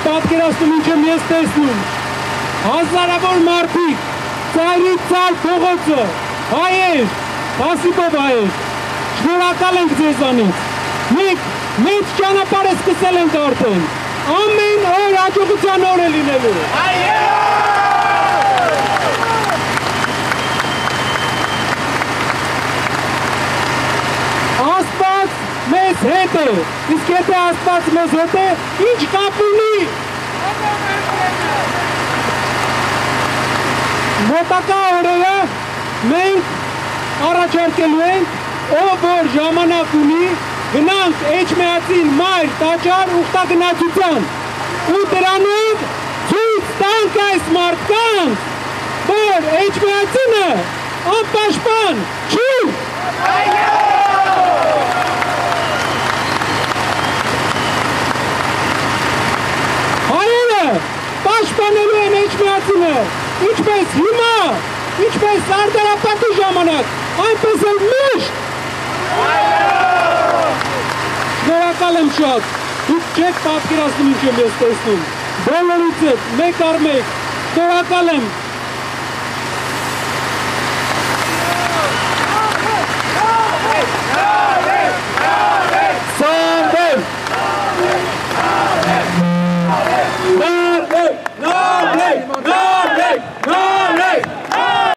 Պատկերացնում ինչեմ ես տեսնում, հազարավոր մարդիկ, ծայրից ծայր փողոցը, հայեր, Փասիպով հայեր, շնորհակալ ենք ձեզանից, մենք մեծ ճանապարհ սկսել ենք արդեն, ամեն օր հաջողության օր է լինելու։ Աստված մեզ հետ է, իսկ եթե Աստված մեզ հետ է, ինչ կապ ունի։ Մոտակա օրերը մենք առաջարկելու ենք, ով որ ժամանակ ունի, գնանք Էջմիածին մայր տաճար ուխտագնացության ու դրանով ցույց տանք այս մարդկանց, որ Էջմիածինը անպաշտպան չի։ Հայերը պաշտպանելու են Էջմիածինը, ինչպես հիմա, ինչպես Սարդարապետի ժամանակ, այնպես էլ միշտ։ Շնորհակալ եմ շատ, դուք չեք պատկերացնում ինչ եմ ես տեսնում, բոլորից մեկ առ մեկ, շնորհակալ եմ